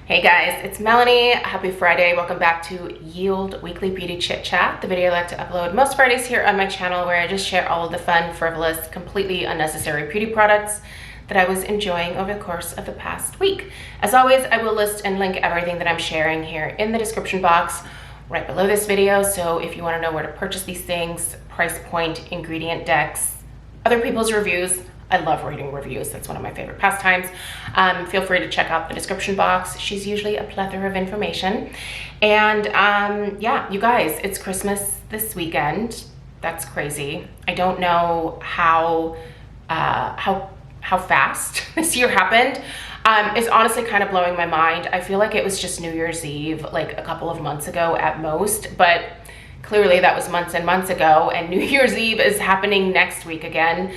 Hey guys, it's Melanie. Happy Friday. Welcome back to Yield Weekly Beauty Chit Chat, the video I like to upload most Fridays here on my channel, where I just share all of the fun, frivolous, completely unnecessary beauty products that I was enjoying over the course of the past week. As always, I will list and link everything that I'm sharing here in the description box right below this video. So if you want to know where to purchase these things, price point, ingredient decks, other people's reviews, I love reading reviews. That's one of my favorite pastimes. Feel free to check out the description box. She's usually a plethora of information. And yeah, you guys, it's Christmas this weekend. That's crazy. I don't know how fast this year happened. It's honestly kind of blowing my mind. I feel like it was just New Year's Eve, like a couple of months ago at most, but clearly that was months and months ago, and New Year's Eve is happening next week again.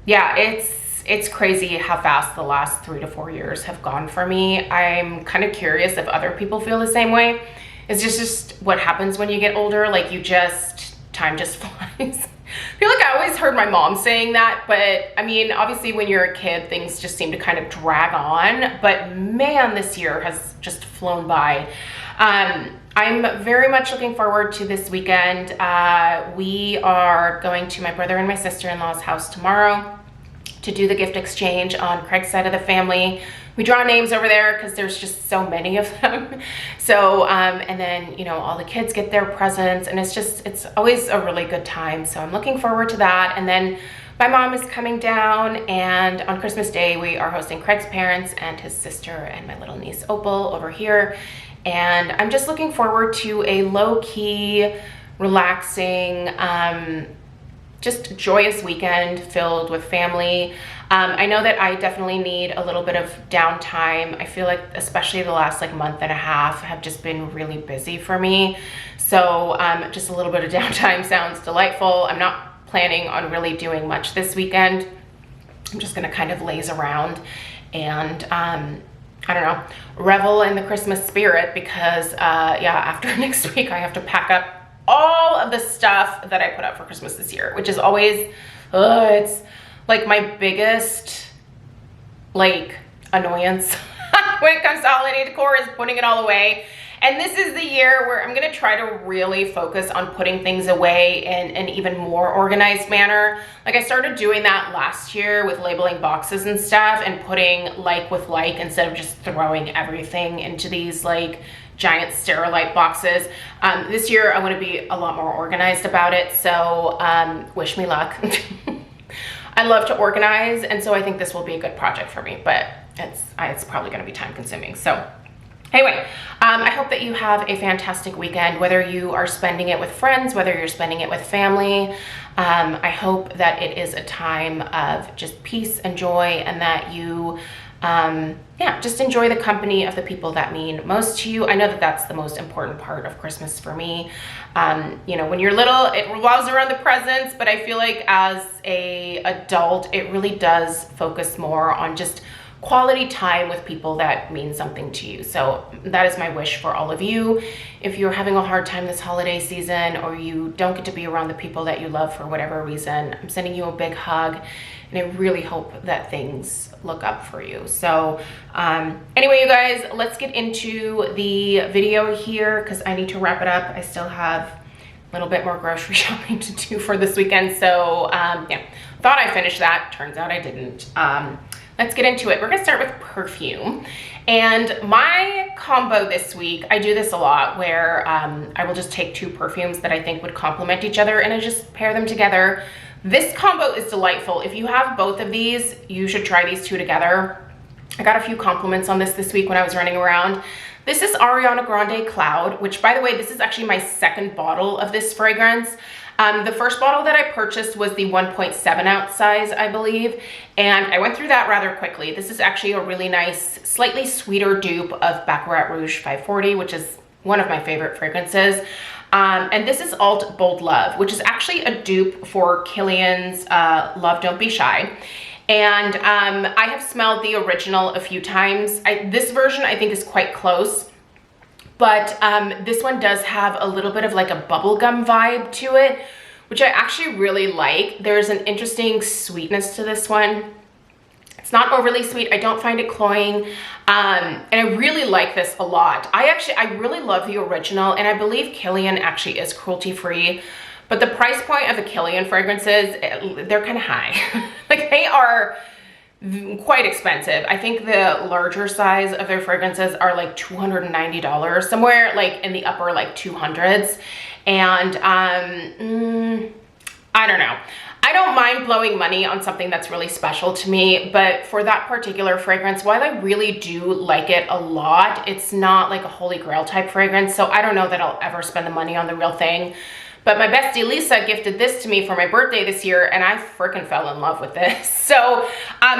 Yeah, it's crazy how fast the last 3 to 4 years have gone for me. I'm kind of curious if other people feel the same way. It's just what happens when you get older. Like time just flies. I feel like I always heard my mom saying that, but I mean, obviously when you're a kid, things just seem to kind of drag on, but man, this year has just flown by. I'm very much looking forward to this weekend. We are going to my brother and my sister-in-law's house tomorrow to do the gift exchange on Craig's side of the family. We draw names over there because there's just so many of them. So, and then, you know, all the kids get their presents, and it's always a really good time. So I'm looking forward to that. And then my mom is coming down, and on Christmas Day, we are hosting Craig's parents and his sister and my little niece Opal over here. And I'm just looking forward to a low-key, relaxing, just joyous weekend filled with family. I know that I definitely need a little bit of downtime. I feel like especially the last month and a half have just been really busy for me. So just a little bit of downtime sounds delightful. I'm not planning on really doing much this weekend. I'm just gonna kind of laze around and I don't know, revel in the Christmas spirit, because yeah, after next week I have to pack up all of the stuff that I put up for Christmas this year, which is always, it's like my biggest annoyance when it comes to holiday decor, is putting it all away. And this is the year where I'm gonna try to really focus on putting things away in an even more organized manner. Like, I started doing that last year with labeling boxes and stuff and putting like with like instead of just throwing everything into these giant Sterilite boxes. This year I want to be a lot more organized about it, so wish me luck. I love to organize, and so I think this will be a good project for me, but it's probably going to be time consuming. So anyway, I hope that you have a fantastic weekend, whether you are spending it with friends, whether you're spending it with family. I hope that it is a time of just peace and joy, and that you yeah, just enjoy the company of the people that mean most to you. I know that that's the most important part of Christmas for me. You know, when you're little, it revolves around the presents, but I feel like as a adult, it really does focus more on just quality time with people that mean something to you. So that is my wish for all of you. If you're having a hard time this holiday season, or you don't get to be around the people that you love for whatever reason, I'm sending you a big hug, and I really hope that things look up for you. So anyway, you guys, let's get into the video here, because I need to wrap it up. I still have a little bit more grocery shopping to do for this weekend. So yeah, thought I finished that. Turns out I didn't. Let's get into it. We're gonna start with perfume. And my combo this week, I do this a lot, where I will just take 2 perfumes that I think would complement each other, and I just pair them together. This combo is delightful. If you have both of these, you should try these 2 together. I got a few compliments on this week when I was running around. This is Ariana Grande Cloud, which, by the way, this is actually my second bottle of this fragrance. The first bottle that I purchased was the 1.7 ounce size, I believe, and I went through that rather quickly. This is actually a really nice, slightly sweeter dupe of Baccarat Rouge 540, which is one of my favorite fragrances. And this is Alt Bold Love, which is actually a dupe for Kilian's Love Don't Be Shy. And I have smelled the original a few times. This version I think is quite close, but this one does have a little bit of a bubblegum vibe to it, which I actually really like. There's an interesting sweetness to this one. It's not overly sweet. I don't find it cloying. And I really like this a lot. I really love the original, and I believe Kilian actually is cruelty-free. But the price point of the Kilian fragrances, they're kind of high. Like, they are quite expensive. I think the larger size of their fragrances are like $290, somewhere like in the upper like 200s. And I don't know. I don't mind blowing money on something that's really special to me, but for that particular fragrance, while I really do like it a lot, it's not like a holy grail type fragrance. So I don't know that I'll ever spend the money on the real thing. But my bestie Lisa gifted this to me for my birthday this year, and I freaking fell in love with this. So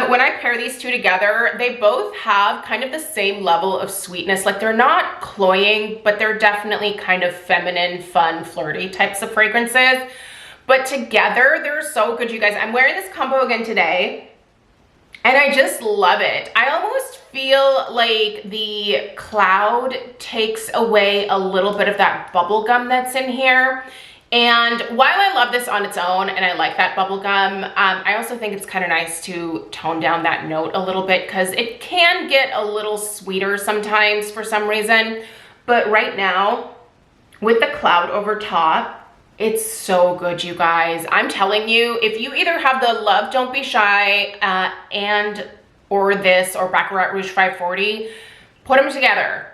when I pair these two together, they both have kind of the same level of sweetness. Like, they're not cloying, but they're definitely kind of feminine, fun, flirty types of fragrances. But together, they're so good, you guys. I'm wearing this combo again today, and I just love it. I almost feel like the cloud takes away a little bit of that bubble gum that's in here. And while I love this on its own, and I like that bubble gum, I also think it's kind of nice to tone down that note a little bit, because it can get a little sweeter sometimes for some reason. But right now, with the cloud over top, it's so good, you guys. I'm telling you, if you either have the Love Don't Be Shy or this or Baccarat Rouge 540, put them together.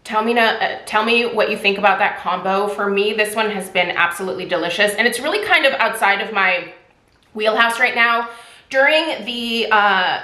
Tell me what you think about that combo. For me, this one has been absolutely delicious, and it's really kind of outside of my wheelhouse right now. During the,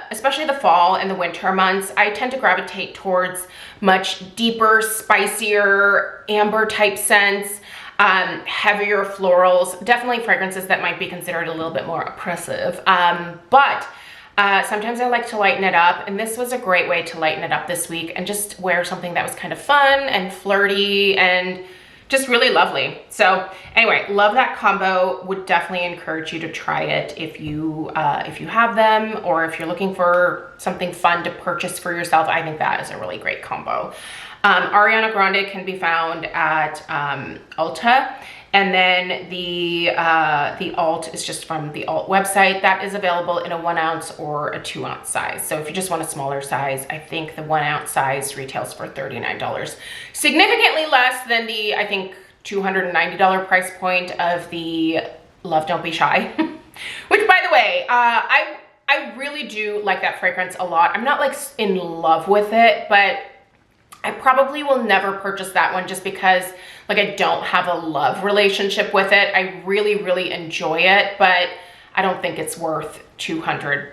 especially the fall and the winter months, I tend to gravitate towards much deeper, spicier, amber type scents, heavier florals, definitely fragrances that might be considered a little bit more oppressive. But sometimes I like to lighten it up, and this was a great way to lighten it up this week and just wear something that was kind of fun and flirty and just really lovely. So anyway, love that combo. Would definitely encourage you to try it if you have them, or if you're looking for something fun to purchase for yourself. I think that is a really great combo. Ariana Grande can be found at Ulta. And then the alt is just from the alt website. That is available in a 1 ounce or a 2 ounce size. So if you just want a smaller size, I think the 1 ounce size retails for $39. Significantly less than the, I think, $290 price point of the Love Don't Be Shy. Which, by the way, I really do like that fragrance a lot. I'm not like in love with it, but I probably will never purchase that one just because like I don't have a love relationship with it. I really, really enjoy it, but I don't think it's worth $200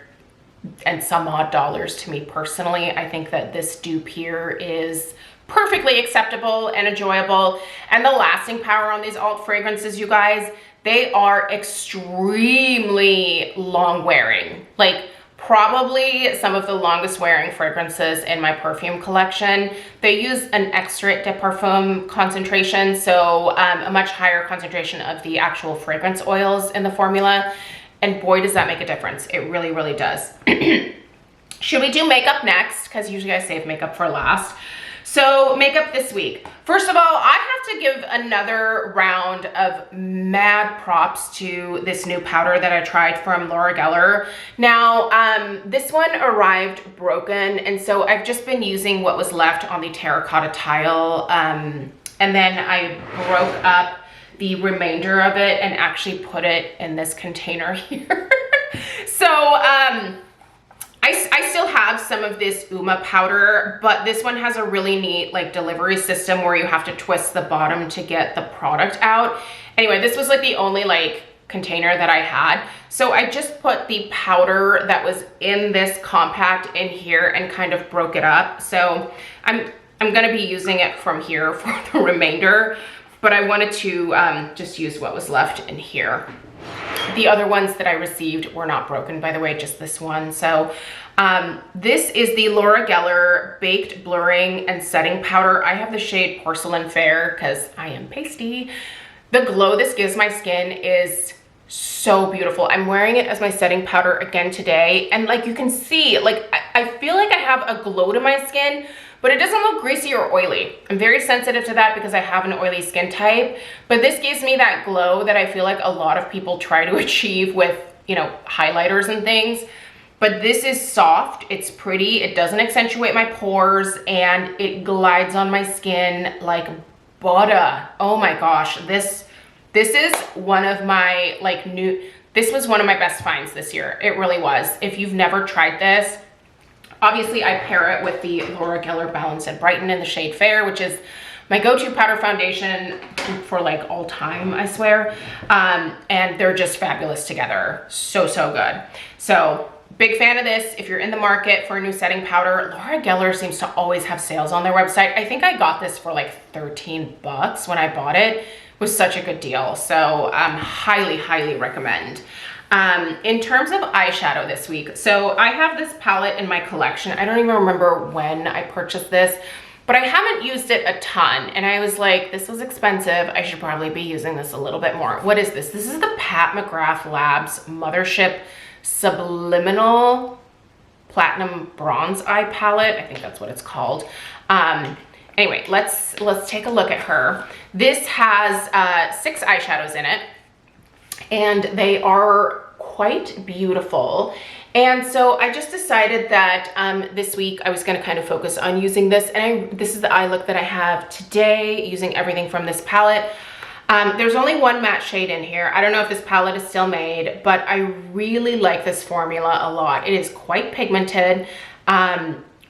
and some odd dollars to me personally. I think that this dupe here is perfectly acceptable and enjoyable. And the lasting power on these alt fragrances, you guys, they are extremely long wearing. Like, probably some of the longest wearing fragrances in my perfume collection. They use an extrait de parfum concentration, so a much higher concentration of the actual fragrance oils in the formula. And boy, does that make a difference. It really, really does. Should we do makeup next? Because usually I save makeup for last. So makeup this week. First of all, I have to give another round of mad props to this new powder that I tried from Laura Geller. Now, this one arrived broken, and so I've just been using what was left on the terracotta tile, and then I broke up the remainder of it and actually put it in this container here. So, I still have some of this Uma powder, but this one has a really neat like delivery system where you have to twist the bottom to get the product out. Anyway, this was like the only like container that I had. So I just put the powder that was in this compact in here and kind of broke it up. So I'm gonna be using it from here for the remainder, but I wanted to just use what was left in here. The other ones that I received were not broken, by the way, just this one. So this is the Laura Geller Baked Blurring and Setting Powder. I have the shade Porcelain Fair because I am pasty. The glow this gives my skin is so beautiful. I'm wearing it as my setting powder again today. And like you can see, like I feel like I have a glow to my skin, but it doesn't look greasy or oily. I'm very sensitive to that because I have an oily skin type, but this gives me that glow that I feel like a lot of people try to achieve with, you know, highlighters and things. But this is soft, it's pretty, it doesn't accentuate my pores, and it glides on my skin like butter. Oh my gosh, this is one of my this was one of my best finds this year. It really was. If you've never tried this, obviously I pair it with the Laura Geller Balance and Brighten in the shade Fair, which is my go-to powder foundation for like all time, I swear. And they're just fabulous together. So, so good. So big fan of this. If you're in the market for a new setting powder, Laura Geller seems to always have sales on their website. I think I got this for like 13 bucks when I bought it. It was such a good deal. So highly, highly recommend. In terms of eyeshadow this week, so I have this palette in my collection. I don't even remember when I purchased this, but I haven't used it a ton. And I was like, this was expensive. I should probably be using this a little bit more. What is this? This is the Pat McGrath Labs Mothership Subliminal Platinum Bronze Eye Palette. I think that's what it's called. Anyway, let's take a look at her. This has 6 eyeshadows in it, and they are quite beautiful. And so I just decided that this week I was going to kind of focus on using this, and this is the eye look that I have today, using everything from this palette. There's only one matte shade in here. I don't know if this palette is still made, but I really like this formula a lot. It is quite pigmented,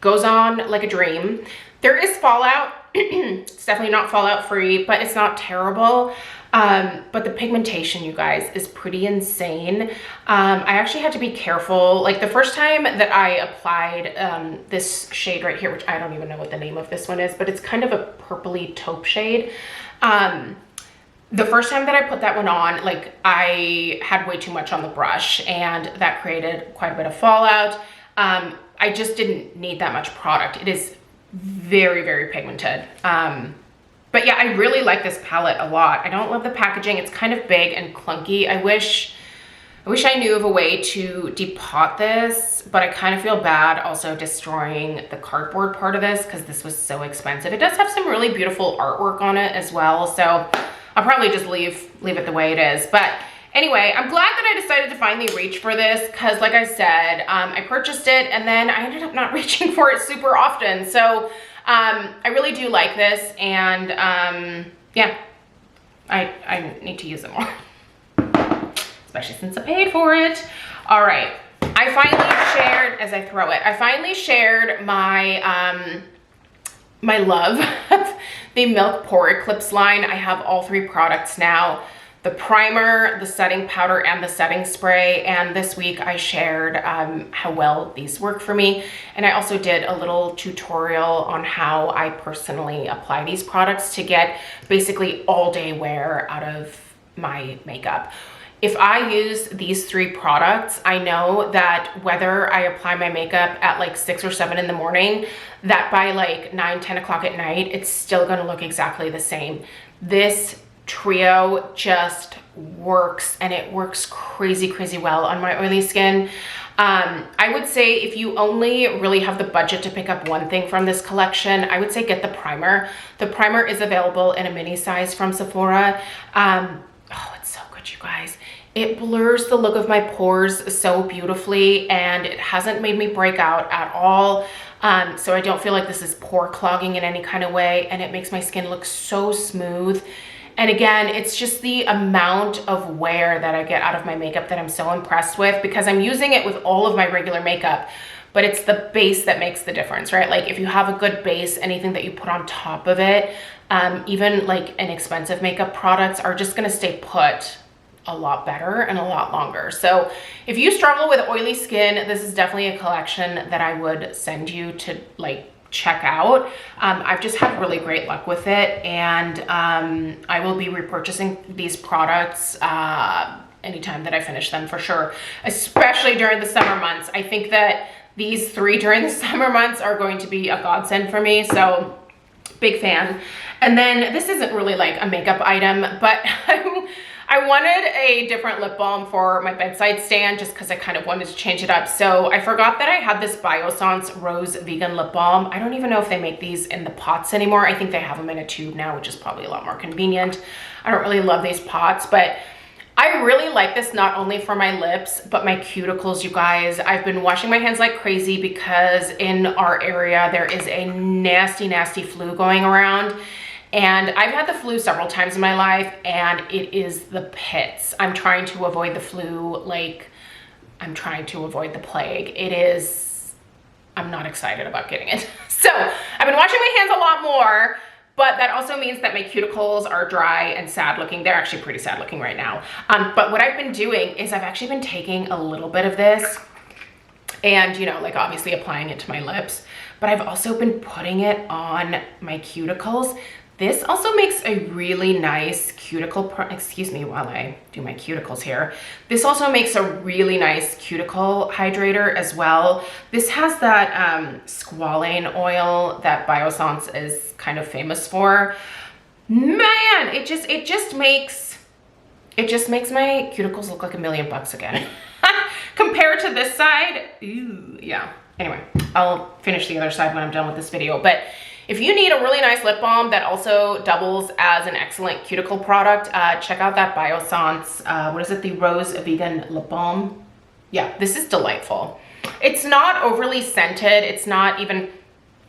goes on like a dream. There is fallout. It's definitely not fallout free, but it's not terrible. But the pigmentation, you guys, is pretty insane. I actually had to be careful. Like the first time that I applied this shade right here, which I don't even know what the name of this one is, but it's kind of a purpley taupe shade. The first time that I put that one on, like I had way too much on the brush, and that created quite a bit of fallout. I just didn't need that much product. It is very, very pigmented. But yeah, I really like this palette a lot. I don't love the packaging. It's kind of big and clunky. I wish I knew of a way to depot this, but I kind of feel bad also destroying the cardboard part of this because this was so expensive. It does have some really beautiful artwork on it as well, so I'll probably just leave it the way it is. But anyway, I'm glad that I decided to finally reach for this because, like I said, I purchased it and then I ended up not reaching for it super often. So I really do like this, and yeah, I need to use it more, especially since I paid for it. All right, I finally shared, as I throw it, I finally shared my my love of the Makeup Pore Eclipse line. I have all 3 products now: the primer, the setting powder, and the setting spray. And this week I shared how well these work for me. And I also did a little tutorial on how I personally apply these products to get basically all day wear out of my makeup. If I use these 3 products, I know that whether I apply my makeup at like 6 or 7 in the morning, that by like 9, 10 o'clock at night, it's still gonna look exactly the same. This trio just works, and it works crazy, crazy well on my oily skin. I would say if you only really have the budget to pick up one thing from this collection, I would say get the primer. The primer is available in a mini size from Sephora. Oh, it's so good, you guys. It blurs the look of my pores so beautifully, and it hasn't made me break out at all. So I don't feel like this is pore clogging in any kind of way, and it makes my skin look so smooth. And again, it's just the amount of wear that I get out of my makeup that I'm so impressed with, because I'm using it with all of my regular makeup, but it's the base that makes the difference, right? Like if you have a good base, anything that you put on top of it, even like inexpensive makeup products are just gonna stay put a lot better and a lot longer. So if you struggle with oily skin, this is definitely a collection that I would send you to like check out. I've just had really great luck with it, and I will be repurchasing these products anytime that I finish them for sure, especially during the summer months. I think that these 3 during the summer months are going to be a godsend for me, so big fan. And then this isn't really like a makeup item, but I wanted a different lip balm for my bedside stand just because I kind of wanted to change it up. So I forgot that I had this Biossance Rose Vegan Lip Balm. I don't even know if they make these in the pots anymore. I think they have them in a tube now, which is probably a lot more convenient. I don't really love these pots, but I really like this not only for my lips, but my cuticles, you guys. I've been washing my hands like crazy because in our area, there is a nasty, nasty flu going around. And I've had the flu several times in my life and it is the pits. I'm trying to avoid the flu like I'm trying to avoid the plague. It is, I'm not excited about getting it. So I've been washing my hands a lot more, but that also means that my cuticles are dry and sad looking. They're actually pretty sad looking right now. But what I've been doing is I've actually been taking a little bit of this and, you know, like obviously applying it to my lips, but I've also been putting it on my cuticles. This also makes a really nice cuticle, excuse me while I do my cuticles here. This also makes a really nice cuticle hydrator as well. This has that squalane oil that Biossance is kind of famous for. Man, it just makes my cuticles look like $1,000,000 again. Compared to this side, ooh, yeah. Anyway, I'll finish the other side when I'm done with this video, but if you need a really nice lip balm that also doubles as an excellent cuticle product, check out that Biossance, what is it, the Rose Vegan Lip Balm. Yeah, this is delightful. It's not overly scented. It's not even,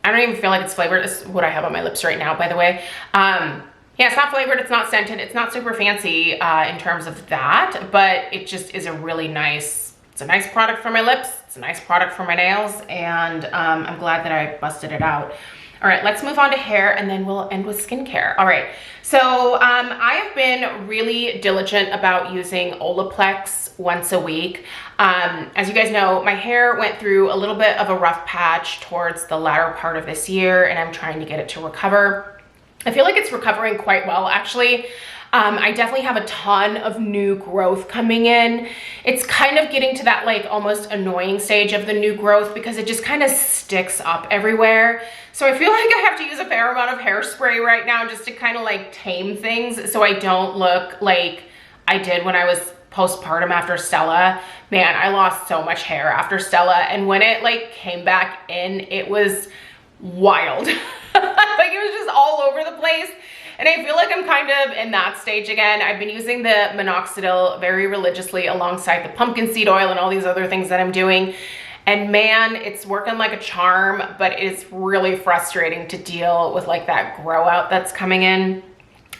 I don't even feel like it's flavored. This is what I have on my lips right now, by the way. Yeah, it's not flavored, it's not scented, it's not super fancy in terms of that, but it just is a really nice, it's a nice product for my lips, it's a nice product for my nails, and I'm glad that I busted it out. All right, let's move on to hair and then we'll end with skincare. All right, so I have been really diligent about using Olaplex once a week. As you guys know, my hair went through a little bit of a rough patch towards the latter part of this year and I'm trying to get it to recover. I feel like it's recovering quite well, actually. I definitely have a ton of new growth coming in. It's kind of getting to that like almost annoying stage of the new growth because it just kind of sticks up everywhere. So I feel like I have to use a fair amount of hairspray right now just to kind of like tame things so I don't look like I did when I was postpartum after Stella. Man, I lost so much hair after Stella, and when it like came back in, it was wild. Like it was just all over the place. And I feel like I'm kind of in that stage again. I've been using the minoxidil very religiously alongside the pumpkin seed oil and all these other things that I'm doing. And man, it's working like a charm, but it's really frustrating to deal with like that grow out that's coming in.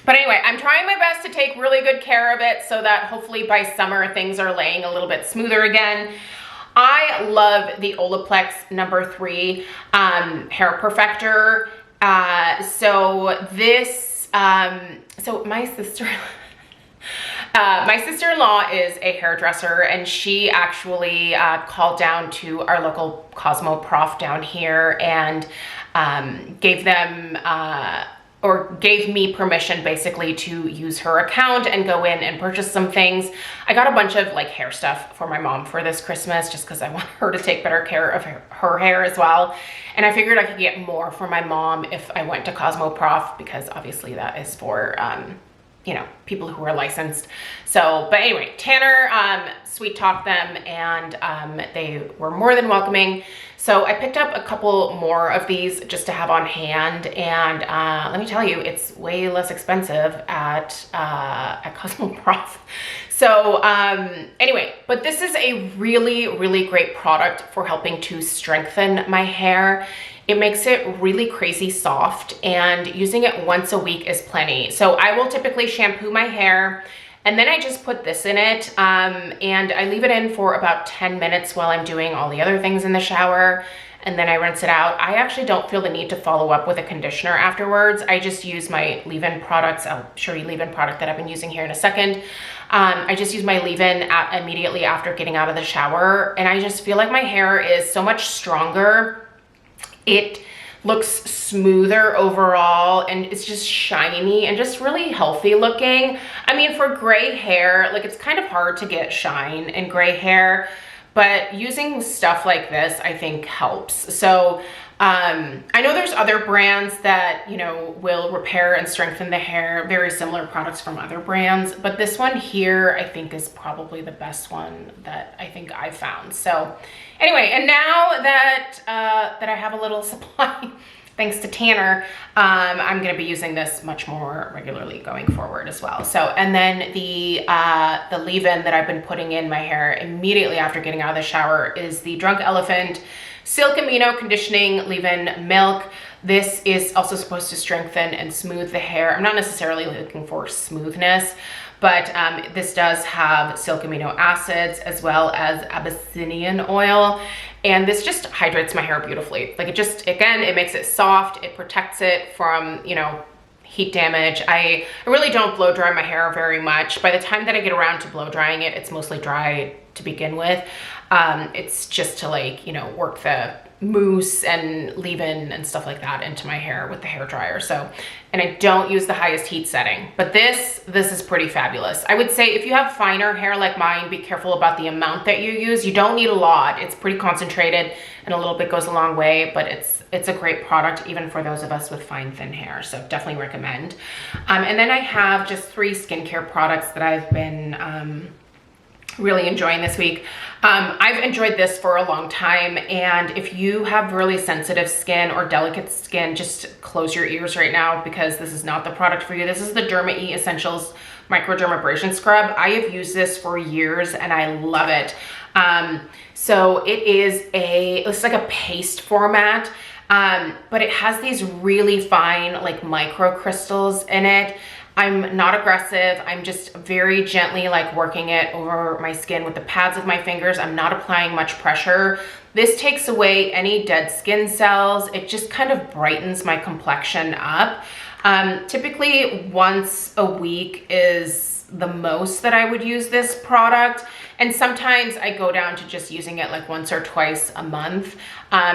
But anyway, I'm trying my best to take really good care of it so that hopefully by summer things are laying a little bit smoother again. I love the Olaplex No. 3 hair perfector. So this, so my sister-in-law is a hairdresser, and she actually called down to our local Cosmo Prof down here and gave them or gave me permission basically to use her account and go in and purchase some things. I got a bunch of like hair stuff for my mom for this Christmas just because I want her to take better care of her hair as well. And I figured I could get more for my mom if I went to Cosmo Prof because obviously that is for, you know, people who are licensed. So, but anyway, Tanner sweet talked them and they were more than welcoming. So I picked up a couple more of these just to have on hand, and let me tell you, it's way less expensive at Cosmo Prof. So anyway, but this is a really, really great product for helping to strengthen my hair. It makes it really crazy soft, and using it once a week is plenty. So I will typically shampoo my hair, and then I just put this in it, and I leave it in for about 10 minutes while I'm doing all the other things in the shower, and then I rinse it out. I actually don't feel the need to follow up with a conditioner afterwards. I just use my leave-in products. I'll show you leave-in product that I've been using here in a second. I just use my leave-in immediately after getting out of the shower, and I just feel like my hair is so much stronger. It looks smoother overall, and it's just shiny and just really healthy looking. I mean, for gray hair, like it's kind of hard to get shine in gray hair, but using stuff like this I think helps. So I know there's other brands that, you know, will repair and strengthen the hair, very similar products from other brands, but this one here I think is probably the best one that I think I found. So anyway, and now that that I have a little supply, thanks to Tanner, I'm going to be using this much more regularly going forward as well. So, and then the leave-in that I've been putting in my hair immediately after getting out of the shower is the Drunk Elephant Silk Amino Conditioning Leave-In Milk. This is also supposed to strengthen and smooth the hair. I'm not necessarily looking for smoothness, but this does have silk amino acids as well as Abyssinian oil. And this just hydrates my hair beautifully. Like it just, again, it makes it soft. It protects it from, you know, heat damage. I really don't blow dry my hair very much. By the time that I get around to blow drying it, it's mostly dry to begin with. It's just to like, you know, work the mousse and leave-in and stuff like that into my hair with the hair dryer. So, and I don't use the highest heat setting, but this is pretty fabulous. I would say if you have finer hair like mine, be careful about the amount that you use. You don't need a lot. It's pretty concentrated and a little bit goes a long way, but it's a great product even for those of us with fine, thin hair. So definitely recommend. And then I have just 3 skincare products that I've been really enjoying this week. I've enjoyed this for a long time, and if you have really sensitive skin or delicate skin, just close your ears right now because this is not the product for you. This is the Derma E Essentials Microdermabrasion Scrub. I have used this for years and I love it. So it's like a paste format, but it has these really fine like microcrystals in it. I'm not aggressive. I'm just very gently like working it over my skin with the pads of my fingers. I'm not applying much pressure. This takes away any dead skin cells. It just kind of brightens my complexion up. Typically once a week is the most that I would use this product. And sometimes I go down to just using it like once or twice a month.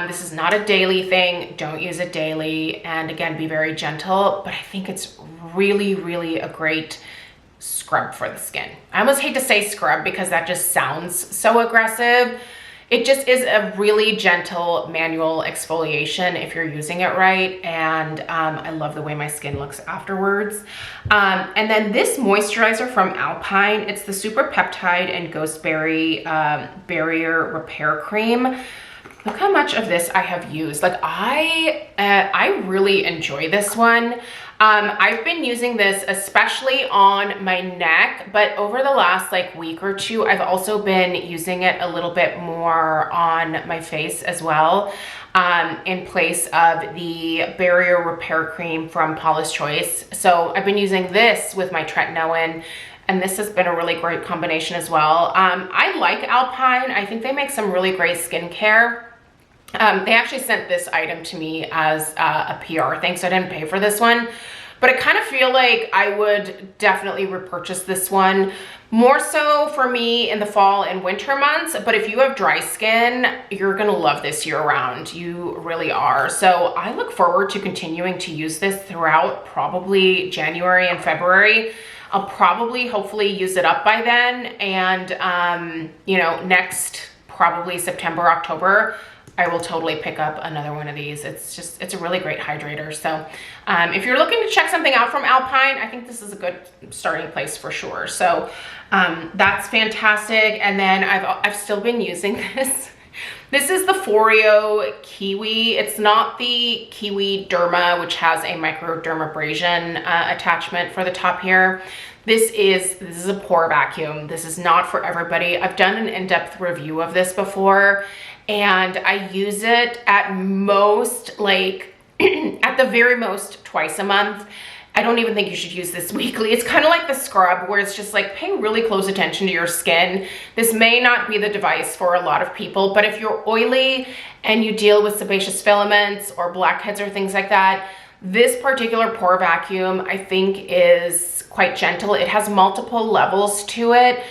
This is not a daily thing. Don't use it daily. And again, be very gentle, but I think it's really, really a great scrub for the skin. I almost hate to say scrub because that just sounds so aggressive. It just is a really gentle manual exfoliation if you're using it right. And I love the way my skin looks afterwards. And then this moisturizer from Alpine, it's the Super Peptide and Ghostberry Barrier Repair Cream. Look how much of this I have used. Like I really enjoy this one. I've been using this especially on my neck, but over the last like week or two, I've also been using it a little bit more on my face as well, in place of the Barrier Repair Cream from Paula's Choice. So I've been using this with my tretinoin, and this has been a really great combination as well. I like Alpine. I think they make some really great skincare. They actually sent this item to me as a PR thing, so I didn't pay for this one. But I kind of feel like I would definitely repurchase this one, more so for me in the fall and winter months. But if you have dry skin, you're gonna love this year round. You really are. So I look forward to continuing to use this throughout probably January and February. I'll probably hopefully use it up by then. And you know, next probably September, October, I will totally pick up another one of these. It's a really great hydrator. So if you're looking to check something out from Alpine, I think this is a good starting place for sure. So that's fantastic. And then I've still been using this. This is the Foreo Kiwi. It's not the Kiwi Derma, which has a microdermabrasion attachment for the top here. This is a pore vacuum. This is not for everybody. I've done an in-depth review of this before, and I use it at most, like at the very most twice a month. I don't even think you should use this weekly. It's kind of like the scrub where it's just like pay really close attention to your skin. This may not be the device for a lot of people, but if you're oily and you deal with sebaceous filaments or blackheads or things like that, this particular pore vacuum I think is quite gentle. It has multiple levels to it.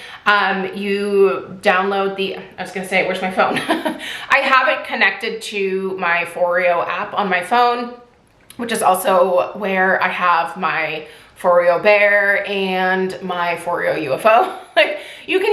You download the, I was gonna say, where's my phone? I have it connected to my Foreo app on my phone, which is also where I have my Foreo Bear and my Foreo UFO. Like you can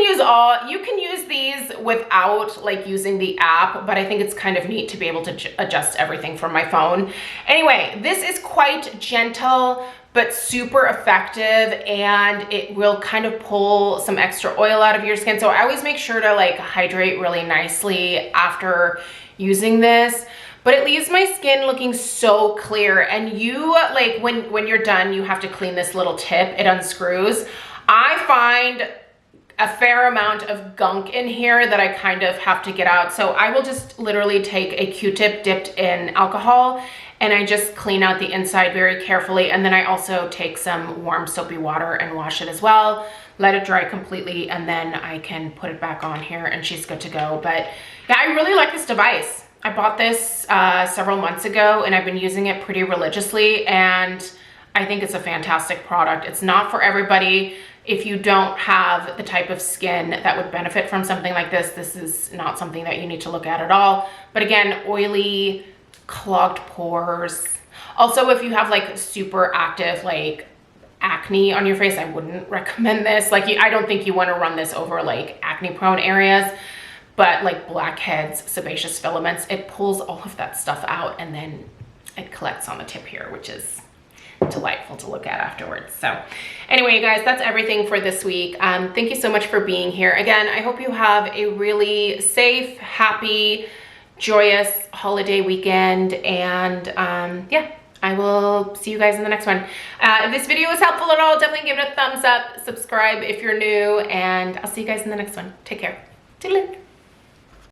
use these without like using the app, but I think it's kind of neat to be able to adjust everything from my phone. Anyway, this is quite gentle, but super effective, and it will kind of pull some extra oil out of your skin. So I always make sure to like hydrate really nicely after using this. but it leaves my skin looking so clear. And you, like, when you're done, you have to clean this little tip. It unscrews. I find a fair amount of gunk in here that I kind of have to get out. So I will just literally take a Q-tip dipped in alcohol and I just clean out the inside very carefully. And then I also take some warm soapy water and wash it as well. Let it dry completely, and then I can put it back on here and she's good to go. But yeah, I really like this device. I bought this several months ago and I've been using it pretty religiously, and I think it's a fantastic product. It's not for everybody. If you don't have the type of skin that would benefit from something like this, this is not something that you need to look at all. But again, oily, clogged pores. Also, if you have like super active like acne on your face, I wouldn't recommend this. Like, I don't think you want to run this over like acne prone areas, but like blackheads, sebaceous filaments, it pulls all of that stuff out and then it collects on the tip here, which is delightful to look at afterwards. So anyway, you guys, that's everything for this week. Thank you so much for being here. Again, I hope you have a really safe, happy, joyous holiday weekend, and yeah, I will see you guys in the next one. If this video was helpful at all, definitely give it a thumbs up, subscribe if you're new, and I'll see you guys in the next one. Take care. Toodaloo.